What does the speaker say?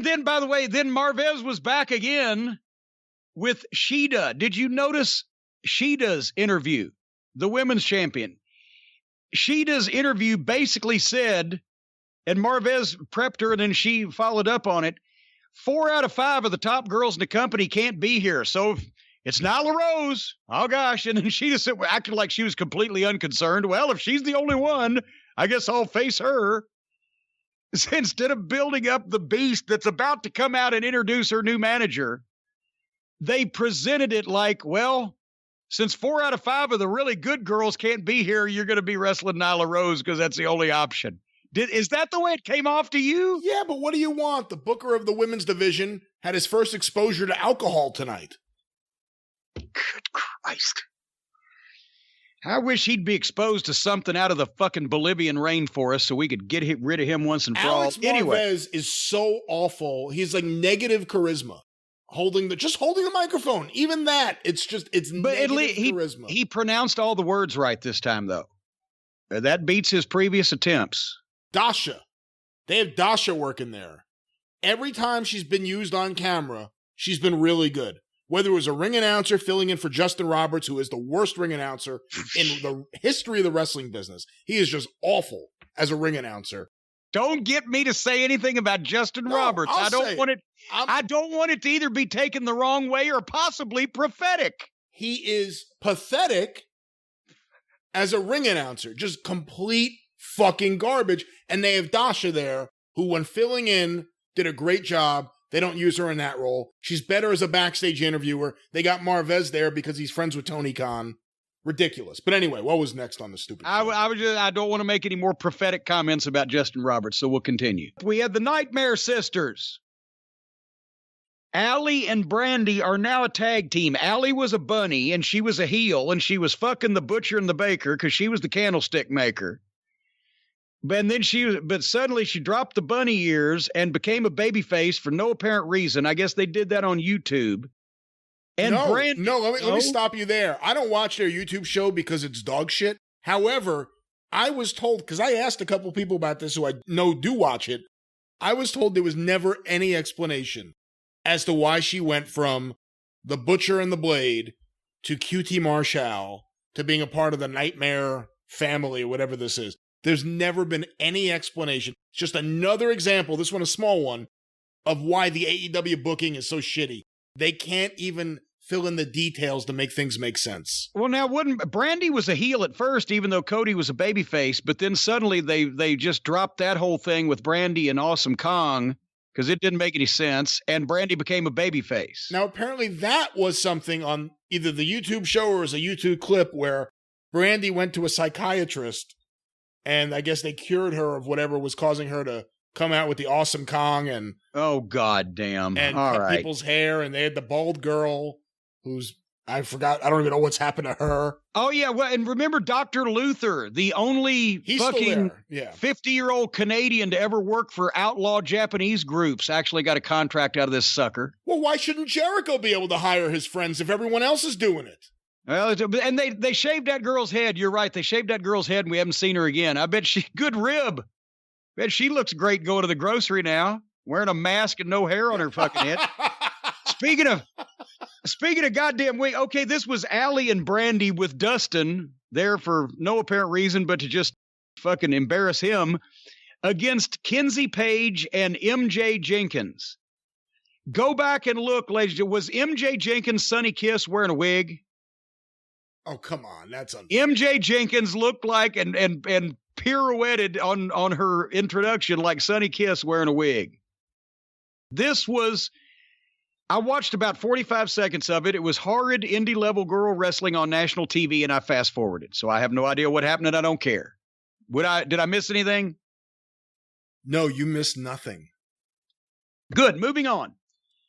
Then, by the way, then Marvez was back again with Shida. Did you notice Shida's interview, the women's champion? Shida's interview basically said, and Marvez prepped her, and then she followed up on it, 4 out of 5 of the top girls in the company can't be here. So it's Nyla Rose. Oh, gosh. And then Shida said, acted like she was completely unconcerned. Well, if she's the only one, I guess I'll face her. So instead of building up the beast that's about to come out and introduce her new manager, they presented it like, well, since 4 out of 5 of the really good girls can't be here, you're going to be wrestling Nyla Rose because that's the only option. Is that the way it came off to you? Yeah, but what do you want? The booker of the women's division had his first exposure to alcohol tonight. Good Christ. I wish he'd be exposed to something out of the fucking Bolivian rainforest so we could get rid of him once and for all. Alex Marvez is so awful. He's like negative charisma. Just holding the microphone. Even that, it's negative charisma. He pronounced all the words right this time, though. That beats his previous attempts. Dasha. They have Dasha working there. Every time she's been used on camera, she's been really good. Whether it was a ring announcer filling in for Justin Roberts, who is the worst ring announcer in the history of the wrestling business. He is just awful as a ring announcer. Don't get me to say anything about Justin Roberts. I don't want it to either be taken the wrong way or possibly prophetic. He is pathetic as a ring announcer. Just complete fucking garbage. And they have Dasha there, who when filling in did a great job. They don't use her in that role. She's better as a backstage interviewer. They got Marvez there because he's friends with Tony Khan. Ridiculous. But anyway, what was next on the stupid show? I don't want to make any more prophetic comments about Justin Roberts, so we'll continue. We had the Nightmare Sisters. Allie and Brandy are now a tag team. Allie was a bunny, and she was a heel, and she was fucking the butcher and the baker because she was the candlestick maker. But suddenly she dropped the bunny ears and became a babyface for no apparent reason. I guess they did that on YouTube. And let me stop you there. I don't watch their YouTube show because it's dog shit. However, I was told, because I asked a couple people about this who I know do watch it, I was told there was never any explanation as to why she went from the Butcher and the Blade to QT Marshall to being a part of the Nightmare family or whatever this is. There's never been any explanation. It's just another example, this one a small one, of why the AEW booking is so shitty. They can't even fill in the details to make things make sense. Well, now, Brandy was a heel at first, even though Cody was a babyface, but then suddenly they just dropped that whole thing with Brandy and Awesome Kong because it didn't make any sense, and Brandy became a babyface. Now, apparently that was something on either the YouTube show or as a YouTube clip where Brandy went to a psychiatrist, and I guess they cured her of whatever was causing her to come out with the Awesome Kong and oh god damn and all cut right. people's hair, and they had the bald girl who's I don't even know what's happened to her. Oh yeah, well, and remember Dr. Luther, the only fucking 50-year-old Canadian to ever work for outlaw Japanese groups, actually got a contract out of this sucker. Well, why shouldn't Jericho be able to hire his friends if everyone else is doing it? Well, and they shaved that girl's head. You're right. They shaved that girl's head, and we haven't seen her again. I bet good rib. Bet she looks great going to the grocery now, wearing a mask and no hair on her fucking head. Speaking of goddamn wait, okay, this was Allie and Brandy with Dustin there for no apparent reason, but to just fucking embarrass him against Kenzie Page and MJ Jenkins. Go back and look, ladies. Was MJ Jenkins' Sonny Kiss wearing a wig? Oh, come on. That's unfair. MJ Jenkins looked like and pirouetted on her introduction like Sonny Kiss wearing a wig. I watched about 45 seconds of it. It was horrid indie level girl wrestling on national TV, and I fast forwarded. So I have no idea what happened, and I don't care. Did I miss anything? No, you missed nothing. Good. Moving on.